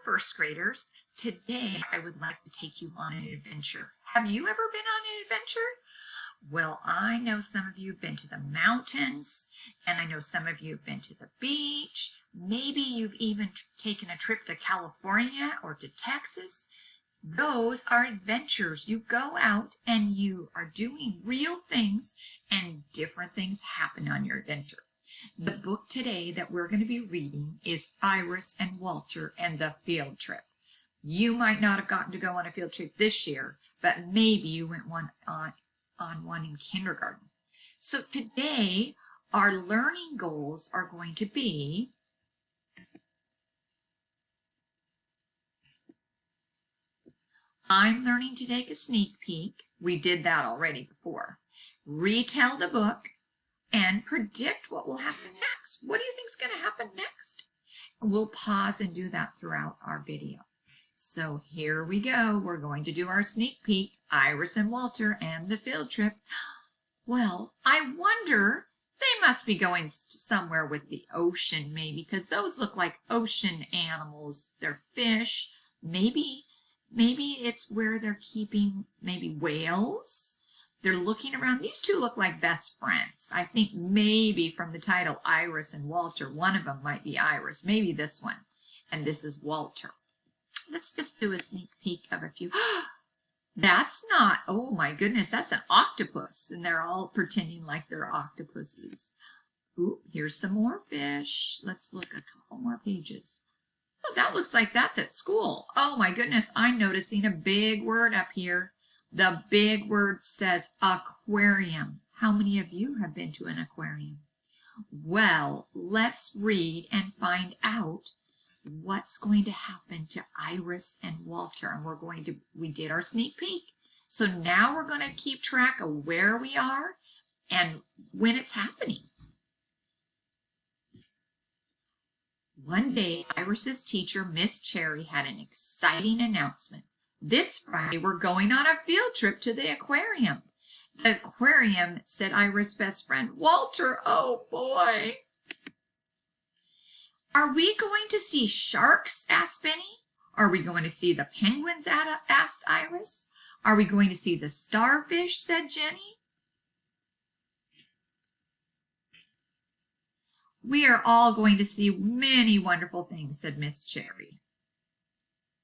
first graders. Today I would like to take you on an adventure. Have you ever been on an adventure? Well, I know some of you have been to the mountains, and I know some of you have been to the beach. Maybe you've even taken a trip to California or to Texas. Those are adventures. You go out and you are doing real things, and different things happen on your adventure. The book today that we're going to be reading is Iris and Walter and the Field Trip. You might not have gotten to go on a field trip this year, but maybe you went on one in kindergarten. So today, our learning goals are going to be I'm learning to take a sneak peek. We did that already before. Retell the book and predict what will happen next. What do you think is going to happen next? We'll pause and do that throughout our video. So here we go. We're going to do our sneak peek, Iris and Walter and the field trip. Well, I wonder, they must be going somewhere with the ocean maybe, because those look like ocean animals. They're fish. Maybe it's where they're keeping maybe whales. They're looking around. These two look like best friends. I think maybe from the title Iris and Walter, one of them might be Iris. Maybe this one. And this is Walter. Let's just do a sneak peek of a few. That's not, oh my goodness, that's an octopus. And they're all pretending like they're octopuses. Ooh, here's some more fish. Let's look a couple more pages. Oh, that looks like that's at school. Oh my goodness, I'm noticing a big word up here. The big word says aquarium. How many of you have been to an aquarium? Well, let's read and find out what's going to happen to Iris and Walter. And we did our sneak peek. So now we're going to keep track of where we are and when it's happening. One day, Iris's teacher, Miss Cherry, had an exciting announcement. This Friday, we're going on a field trip to the aquarium. The aquarium, said Iris' best friend. Walter, oh boy. Are we going to see sharks? Asked Benny. Are we going to see the penguins? Asked Iris. Are we going to see the starfish? Said Jenny. We are all going to see many wonderful things, said Miss Cherry.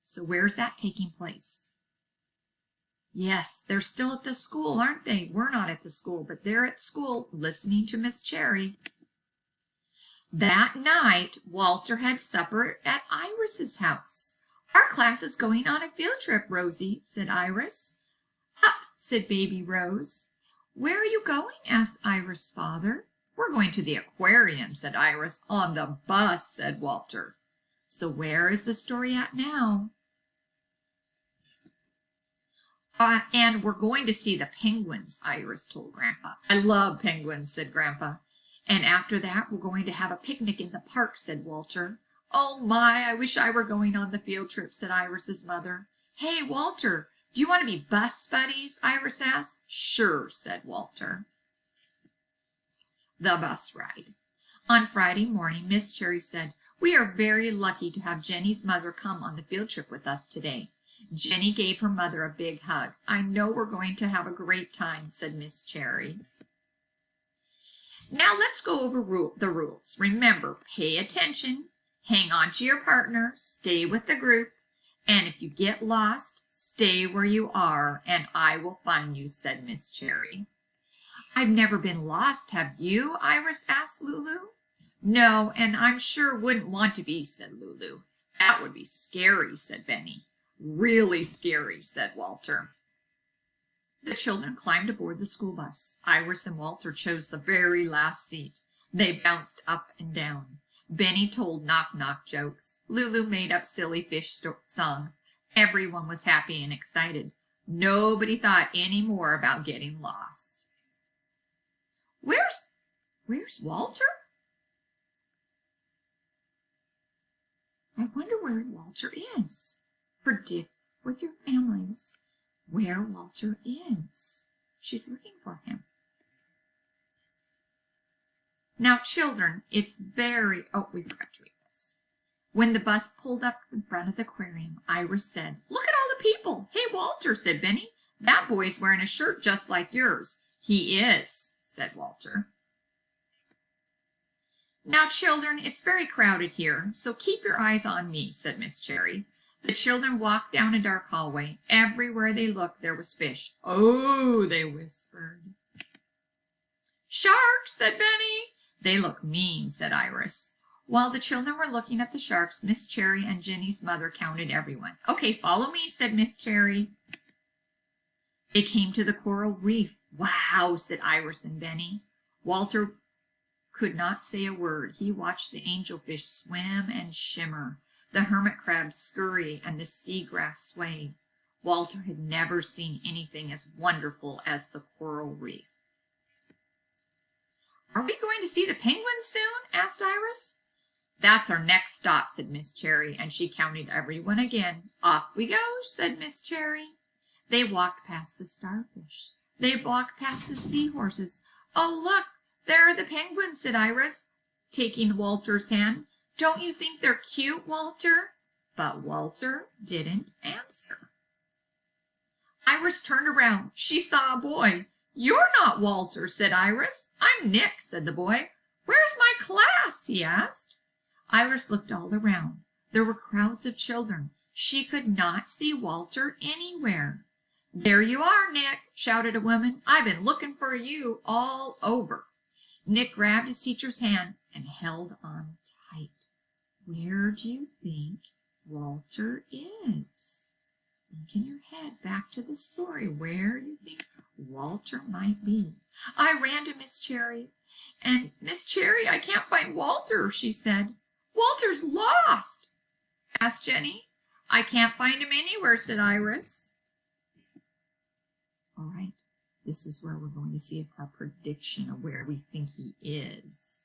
So where's that taking place? Yes, they're still at the school, aren't they? We're not at the school, but they're at school listening to Miss Cherry. That night, Walter had supper at Iris's house. Our class is going on a field trip, Rosie, said Iris. Up, said baby Rose. Where are you going? Asked Iris' father. We're going to the aquarium, said Iris. On the bus, said Walter. So where is the story at now? And we're going to see the penguins, Iris told Grandpa. I love penguins, said Grandpa. And after that, we're going to have a picnic in the park, said Walter. Oh my, I wish I were going on the field trip, said Iris's mother. Hey, Walter, do you want to be bus buddies? Iris asked. Sure, said Walter. The bus ride. On Friday morning, Miss Cherry said, we are very lucky to have Jenny's mother come on the field trip with us today. Jenny gave her mother a big hug. I know we're going to have a great time, said Miss Cherry. Now let's go over the rules. Remember, pay attention, hang on to your partner, stay with the group, and if you get lost, stay where you are, and I will find you, said Miss Cherry. I've never been lost, have you? Iris asked Lulu. No, and I'm sure wouldn't want to be, said Lulu. That would be scary, said Benny. Really scary, said Walter. The children climbed aboard the school bus. Iris and Walter chose the very last seat. They bounced up and down. Benny told knock-knock jokes. Lulu made up silly fish songs. Everyone was happy and excited. Nobody thought any more about getting lost. Where's Walter? I wonder where Walter is. Predict with your families where Walter is. She's looking for him. Now, children, it's very... Oh, we forgot to read this. When the bus pulled up in front of the aquarium, Iris said, "Look at all the people." "Hey, Walter," said Benny, "that boy's wearing a shirt just like yours." "He is," said Walter. "Now, children, it's very crowded here, so keep your eyes on me," said Miss Cherry. The children walked down a dark hallway. Everywhere they looked, there was fish. "Oh," they whispered. "Sharks," said Benny. "They look mean," said Iris. While the children were looking at the sharks, Miss Cherry and Jenny's mother counted everyone. "Okay, follow me," said Miss Cherry. They came to the coral reef. "Wow," said Iris and Benny. Walter could not say a word. He watched the angelfish swim and shimmer, the hermit crabs scurry, and the seagrass sway. Walter had never seen anything as wonderful as the coral reef. "Are we going to see the penguins soon?" asked Iris. "That's our next stop," said Miss Cherry, and she counted everyone again. "Off we go," said Miss Cherry. They walked past the starfish. They walked past the seahorses. "Oh, look, there are the penguins," said Iris, taking Walter's hand. "Don't you think they're cute, Walter?" But Walter didn't answer. Iris turned around. She saw a boy. "You're not Walter," said Iris. "I'm Nick," said the boy. "Where's my class?" he asked. Iris looked all around. There were crowds of children. She could not see Walter anywhere. "There you are, Nick," shouted a woman. "I've been looking for you all over." Nick grabbed his teacher's hand and held on tight. "Where do you think Walter is?" Think in your head back to the story. Where do you think Walter might be? "I ran to Miss Cherry, and Miss Cherry, I can't find Walter," she said. "Walter's lost," asked Jenny. "I can't find him anywhere," said Iris. All right, this is where we're going to see if our prediction of where we think he is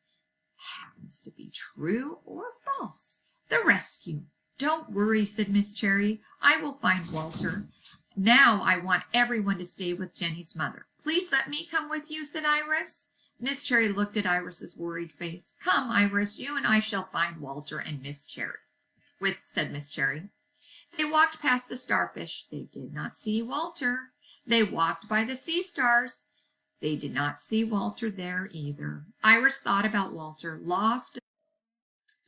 happens to be true or false. The rescue. "Don't worry," said Miss Cherry. "I will find Walter. Now I want everyone to stay with Jenny's mother." "Please let me come with you," said Iris. Miss Cherry looked at Iris's worried face. "Come, Iris, you and I shall find Walter and Miss Cherry," said Miss Cherry. They walked past the starfish. They did not see Walter. They walked by the sea stars. They did not see Walter there either. Iris thought about Walter, lost.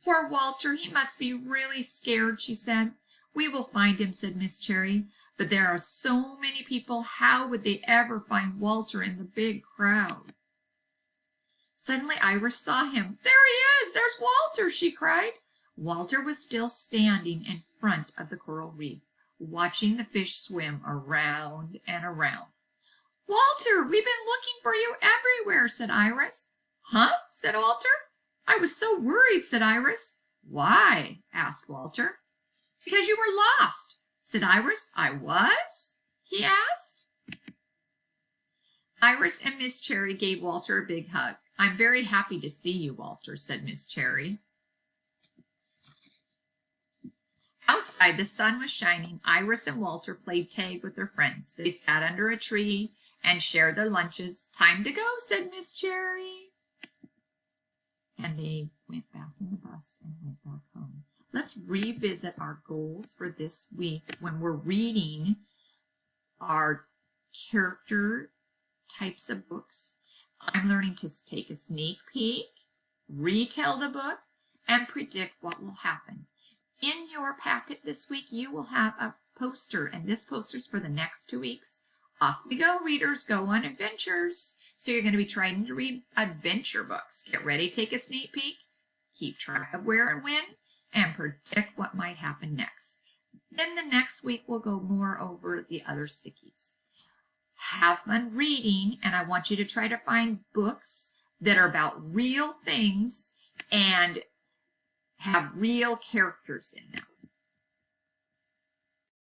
"Poor Walter, he must be really scared," she said. "We will find him," said Miss Cherry. "But there are so many people. How would they ever find Walter in the big crowd?" Suddenly Iris saw him. "There he is! There's Walter!" she cried. Walter was still standing in front of the coral reef, watching the fish swim around and around. "Walter, we've been looking for you everywhere," said Iris. "Huh?" said Walter. "I was so worried," said Iris. "Why?" asked Walter. "Because you were lost," said Iris. "I was?" he asked. Iris and Miss Cherry gave Walter a big hug. "I'm very happy to see you, Walter," said Miss Cherry. Outside, the sun was shining. Iris and Walter played tag with their friends. They sat under a tree and shared their lunches. "Time to go," said Miss Cherry. And they went back in the bus and went back home. Let's revisit our goals for this week when we're reading our character types of books. I'm learning to take a sneak peek, retell the book, and predict what will happen. In your packet this week, you will have a poster, and this poster is for the next 2 weeks. Off we go, readers, go on adventures. So you're going to be trying to read adventure books. Get ready, take a sneak peek, keep track of where and when, and predict what might happen next. Then the next week, we'll go more over the other stickies. Have fun reading, and I want you to try to find books that are about real things and have real characters in them.